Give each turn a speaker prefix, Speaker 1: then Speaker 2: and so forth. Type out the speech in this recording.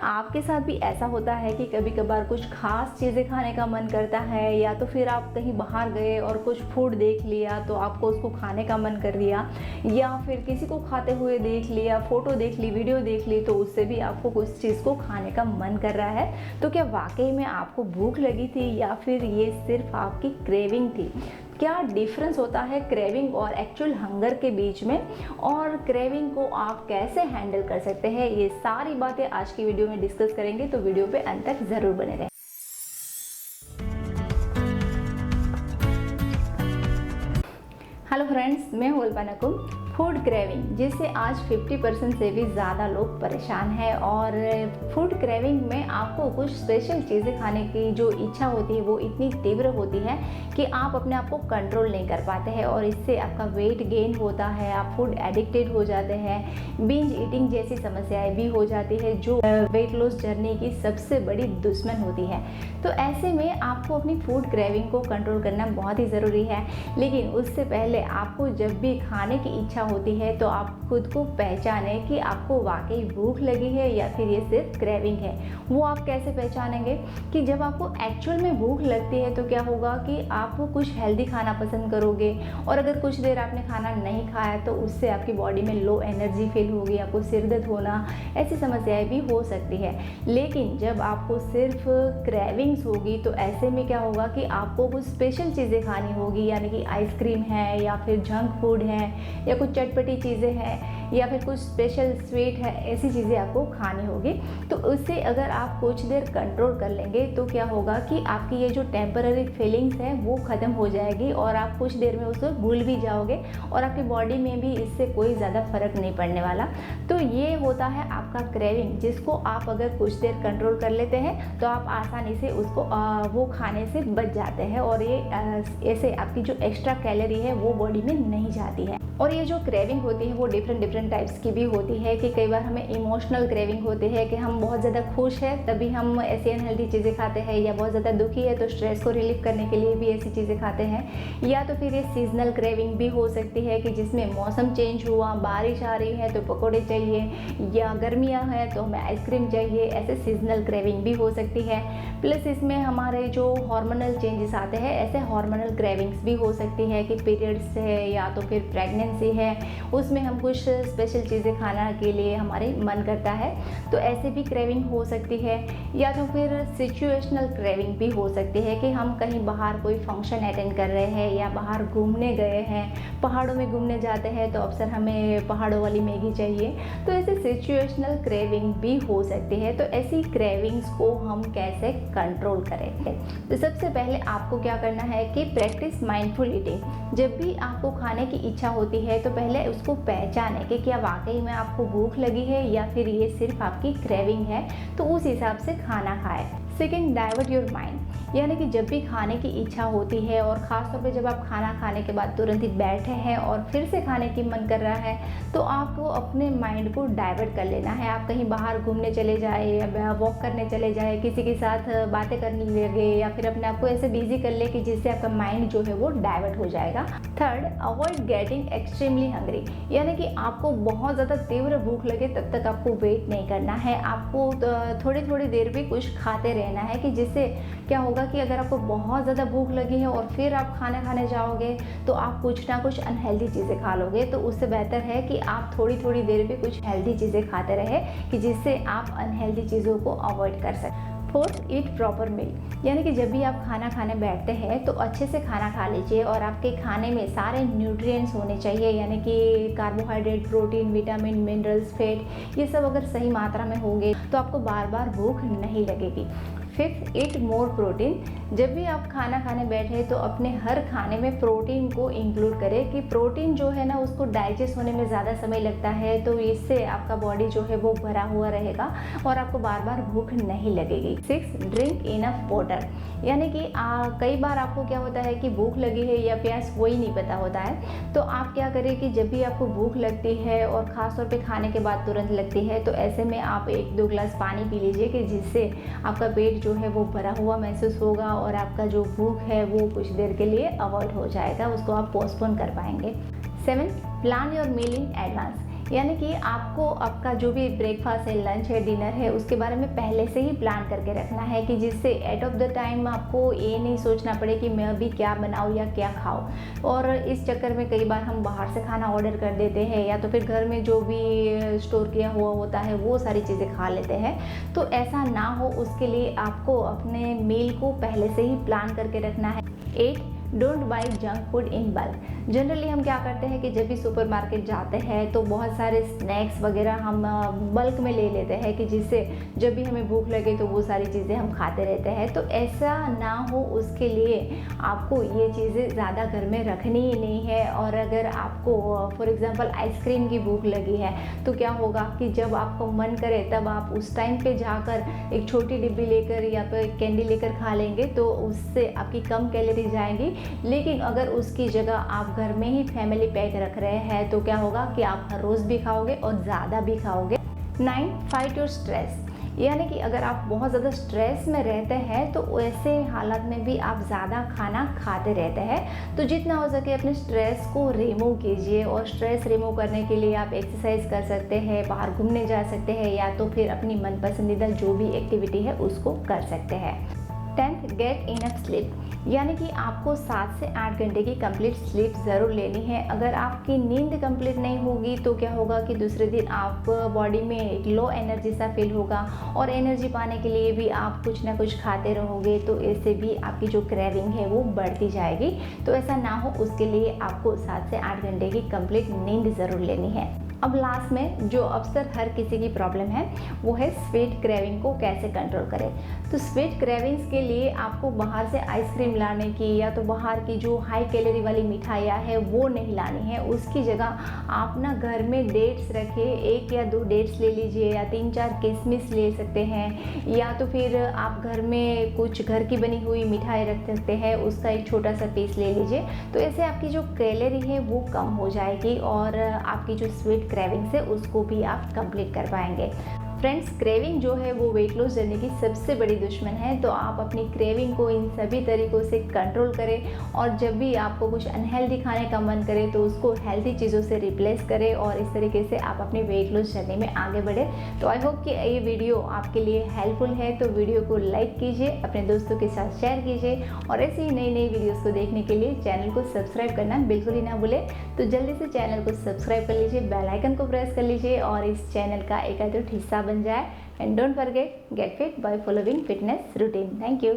Speaker 1: आपके साथ भी ऐसा होता है कि कभी कभार कुछ खास चीज़ें खाने का मन करता है, या तो फिर आप कहीं बाहर गए और कुछ फूड देख लिया तो आपको उसको खाने का मन कर दिया, या फिर किसी को खाते हुए देख लिया, फ़ोटो देख ली, वीडियो देख ली, तो उससे भी आपको कुछ चीज़ को खाने का मन कर रहा है। तो क्या वाकई में आपको भूख लगी थी, या फिर ये सिर्फ आपकी क्रेविंग थी? क्या डिफरेंस होता है क्रेविंग और एक्चुअल हंगर के बीच में, और क्रेविंग को आप कैसे हैंडल कर सकते हैं, ये सारी बातें आज की वीडियो में डिस्कस करेंगे। तो वीडियो पे अंत तक ज़रूर बने रहें। हेलो फ्रेंड्स, मैं हूं अल्पना कुम। फूड क्रेविंग, जिससे आज 50% से भी ज़्यादा लोग परेशान हैं, और फूड क्रेविंग में आपको कुछ स्पेशल चीज़ें खाने की जो इच्छा होती है वो इतनी तीव्र होती है कि आप अपने आप को कंट्रोल नहीं कर पाते हैं, और इससे आपका वेट गेन होता है, आप फूड एडिक्टेड हो जाते हैं, बिंज ईटिंग जैसी समस्याएं भी हो जाती है जो वेट लॉस जर्नी की सबसे बड़ी दुश्मन होती है। तो ऐसे में आपको अपनी फूड क्रेविंग को कंट्रोल करना बहुत ही ज़रूरी है। लेकिन उससे पहले आपको जब भी खाने की इच्छा होती है तो आप खुद को पहचाने कि आपको वाकई भूख लगी है या फिर ये सिर्फ क्रेविंग है। वो आप कैसे पहचानेंगे कि जब आपको एक्चुअल में भूख लगती है तो क्या होगा कि आप कुछ हेल्दी खाना पसंद करोगे, और अगर कुछ देर आपने खाना नहीं खाया तो उससे आपकी बॉडी में लो एनर्जी फील होगी, आपको सिर दर्द होना, ऐसी समस्याएं भी हो सकती है। लेकिन जब आपको सिर्फ क्रेविंग्स होगी तो ऐसे में क्या होगा कि आपको कुछ स्पेशल चीज़ें खानी होगी, यानी कि आइसक्रीम है, या फिर जंक फूड है, या कुछ चटपटी चीज़ें हैं, या फिर कुछ स्पेशल स्वीट है, ऐसी चीज़ें आपको खानी होगी। तो उससे अगर आप कुछ देर कंट्रोल कर लेंगे तो क्या होगा कि आपकी ये जो टेम्पररी फीलिंग्स है वो ख़त्म हो जाएगी, और आप कुछ देर में उसको भूल भी जाओगे, और आपकी बॉडी में भी इससे कोई ज़्यादा फर्क नहीं पड़ने वाला। तो ये होता है आपका क्रेविंग, जिसको आप अगर कुछ देर कंट्रोल कर लेते हैं तो आप आसानी से उसको वो खाने से बच जाते हैं, और ये ऐसे आपकी जो एक्स्ट्रा कैलोरी है वो बॉडी में नहीं जाती है। और ये जो क्रेविंग होती है वो डिफरेंट टाइप्स की भी होती है कि कई बार हमें इमोशनल क्रेविंग होती है कि हम बहुत ज़्यादा खुश है तभी हम ऐसी अनहेल्दी चीज़ें खाते हैं, या बहुत ज़्यादा दुखी है तो स्ट्रेस को रिलीव करने के लिए भी ऐसी चीज़ें खाते हैं। या तो फिर ये सीजनल क्रेविंग भी हो सकती है कि जिसमें मौसम चेंज हुआ, बारिश आ रही है तो पकौड़े चाहिए, या गर्मियाँ हैं तो हमें आइसक्रीम चाहिए, ऐसे सीजनल क्रेविंग भी हो सकती है। प्लस इसमें हमारे जो हार्मोनल चेंजेस आते हैं, ऐसे हार्मोनल क्रेविंग्स भी हो सकती है कि पीरियड्स है या तो फिर प्रेगनेंसी है, उसमें हम कुछ स्पेशल चीज़ें खाना के लिए हमारे मन करता है, तो ऐसे भी क्रेविंग हो सकती है। या तो फिर सिचुएशनल क्रेविंग भी हो सकती है कि हम कहीं बाहर कोई फंक्शन अटेंड कर रहे हैं, या बाहर घूमने गए हैं, पहाड़ों में घूमने जाते हैं तो अक्सर हमें पहाड़ों वाली मैगी चाहिए, तो ऐसे सिचुएशनल क्रेविंग भी हो सकती है। तो ऐसी क्रेविंग्स को हम कैसे कंट्रोल करें? तो सबसे पहले आपको क्या करना है कि प्रैक्टिस माइंडफुल ईटिंग। जब भी आपको खाने की इच्छा होती है तो पहले उसको पहचानें कि क्या वाकई में आपको भूख लगी है या फिर ये सिर्फ आपकी क्रेविंग है, तो उस हिसाब से खाना खाएं। सेकेंड, डाइवर्ट योर माइंड, यानी कि जब भी खाने की इच्छा होती है, और ख़ास तौर पे जब आप खाना खाने के बाद तुरंत ही बैठे हैं और फिर से खाने की मन कर रहा है, तो आपको अपने माइंड को डाइवर्ट कर लेना है। आप कहीं बाहर घूमने चले जाए, या वॉक करने चले जाए, किसी के साथ बातें करने लगे, या फिर अपने आप को ऐसे बिजी कर ले कि जिससे आपका माइंड जो है वो डाइवर्ट हो जाएगा। Third, avoid getting extremely hungry, यानी कि आपको बहुत ज़्यादा तीव्र भूख लगे तब तक आपको वेट नहीं करना है। आपको थोड़ी थोड़ी देर भी कुछ खाते रहना है, कि जिससे क्या होगा कि अगर आपको बहुत ज़्यादा भूख लगी है और फिर आप खाना खाने जाओगे तो आप कुछ ना कुछ अनहेल्दी चीज़ें खा लोगे। तो उससे बेहतर है कि आप थोड़ी थोड़ी देर भी कुछ हेल्दी चीज़ें खाते रहे, कि जिससे आप अनहेल्दी चीज़ों को अवॉइड कर सकें। फोर्थ, ईट प्रॉपर मील, यानी कि जब भी आप खाना खाने बैठते हैं तो अच्छे से खाना खा लीजिए, और आपके खाने में सारे न्यूट्रिएंट्स होने चाहिए, यानी कि carbohydrate, protein, vitamin, minerals, fat, ये सब अगर सही मात्रा में होंगे तो आपको बार बार भूख नहीं लगेगी। फिफ्थ, ईट मोर प्रोटीन, जब भी आप खाना खाने बैठे तो अपने हर खाने में प्रोटीन को इंक्लूड करें, कि प्रोटीन जो है ना उसको डाइजेस्ट होने में ज़्यादा समय लगता है, तो इससे आपका बॉडी जो है वो भरा हुआ रहेगा और आपको बार बार भूख नहीं लगेगी। सिक्स, ड्रिंक इनफ वाटर, यानी कि कई बार आपको क्या होता है कि भूख लगी है या प्यास वही नहीं पता होता है, तो आप क्या करें कि जब भी आपको भूख लगती है, और ख़ास तौर पे खाने के बाद तुरंत लगती है, तो ऐसे में आप 1-2 गिलास पानी पी लीजिए, कि जिससे आपका पेट जो है वो भरा हुआ महसूस होगा, और आपका जो भूख है वो कुछ देर के लिए अवॉइड हो जाएगा, उसको आप पोस्टपोन कर पाएंगे। 7, plan your meal in advance, यानी कि आपको आपका जो भी ब्रेकफास्ट है, लंच है, डिनर है, उसके बारे में पहले से ही प्लान करके रखना है कि जिससे एट ऑफ द टाइम आपको ये नहीं सोचना पड़े कि मैं अभी क्या बनाऊँ या क्या खाऊँ। और इस चक्कर में कई बार हम बाहर से खाना ऑर्डर कर देते हैं या तो फिर घर में जो भी स्टोर किया हुआ होता है वो सारी चीज़ें खा लेते हैं। तो ऐसा ना हो उसके लिए आपको अपने मील को पहले से ही प्लान करके रखना है। 8 don't buy junk food in bulk. Generally हम क्या करते हैं कि जब भी सुपरमार्केट जाते हैं तो बहुत सारे स्नैक्स वगैरह हम बल्क में ले लेते हैं कि जिससे जब भी हमें भूख लगे तो वो सारी चीज़ें हम खाते रहते हैं। तो ऐसा ना हो उसके लिए आपको ये चीज़ें ज़्यादा घर में रखनी ही नहीं है। और अगर आपको फॉर एग्ज़ाम्पल आइसक्रीम की भूख लगी है तो क्या होगा कि जब आपको मन करे तब आप उस टाइम पे जाकर एक छोटी डिब्बी लेकर या फिर कैंडी लेकर खा लेंगे तो उससे आपकी कम कैलोरी जाएंगी। लेकिन अगर उसकी जगह आप घर में ही फैमिली पैक रख रहे हैं तो क्या होगा कि आप हर रोज़ भी खाओगे और ज़्यादा भी खाओगे। 9 फाइट योर स्ट्रेस। यानी कि अगर आप बहुत ज़्यादा स्ट्रेस में रहते हैं तो ऐसे हालात में भी आप ज़्यादा खाना खाते रहते हैं। तो जितना हो सके अपने स्ट्रेस को रिमूव कीजिए। और स्ट्रेस रिमूव करने के लिए आप एक्सरसाइज कर सकते हैं, बाहर घूमने जा सकते हैं या तो फिर अपनी मन पसंदीदा जो भी एक्टिविटी है उसको कर सकते हैं। 10th get enough sleep. यानी कि आपको 7 से 8 घंटे की कंप्लीट स्लीप ज़रूर लेनी है। अगर आपकी नींद कंप्लीट नहीं होगी तो क्या होगा कि दूसरे दिन आप बॉडी में एक लो एनर्जी सा फील होगा और एनर्जी पाने के लिए भी आप कुछ ना कुछ खाते रहोगे तो इससे भी आपकी जो क्रेविंग है वो बढ़ती जाएगी। तो ऐसा ना हो उसके लिए आपको 7 से 8 घंटे की कंप्लीट नींद ज़रूर लेनी है। अब लास्ट में जो अक्सर हर किसी की प्रॉब्लम है वो है स्वीट क्रेविंग को कैसे कंट्रोल करें। तो स्वीट क्रेविंग्स के लिए आपको बाहर से आइसक्रीम लाने की या तो बाहर की जो हाई कैलोरी वाली मिठाइयाँ है वो नहीं लानी है। उसकी जगह आप ना घर में डेट्स रखिए, 1 या 2 डेट्स ले लीजिए या 3-4 किशमिश ले सकते हैं या तो फिर आप घर में कुछ घर की बनी हुई मिठाई रख सकते हैं, उसका एक छोटा सा पीस ले लीजिए। तो ऐसे आपकी जो कैलोरी है वो कम हो जाएगी और आपकी जो स्वीट क्रेविंग से उसको भी आप कंप्लीट कर पाएंगे। फ्रेंड्स, क्रेविंग जो है वो वेट लॉस जर्नी की सबसे बड़ी दुश्मन है। तो आप अपनी क्रेविंग को इन सभी तरीक़ों से कंट्रोल करें और जब भी आपको कुछ अनहेल्दी खाने का मन करे तो उसको हेल्दी चीज़ों से रिप्लेस करें और इस तरीके से आप अपनी वेट लॉस जर्नी में आगे बढ़े। तो आई होप कि ये वीडियो आपके लिए हेल्पफुल है। तो वीडियो को लाइक कीजिए, अपने दोस्तों के साथ शेयर कीजिए और ऐसी ही नई नई वीडियोज़ को देखने के लिए चैनल को सब्सक्राइब करना बिल्कुल ही ना भूलें। तो जल्दी से चैनल को सब्सक्राइब कर लीजिए, बेल आइकन को प्रेस कर लीजिए और इस चैनल का एक हिस्सा बन जाए। And don't forget, get feet by following fitness routine. Thank you.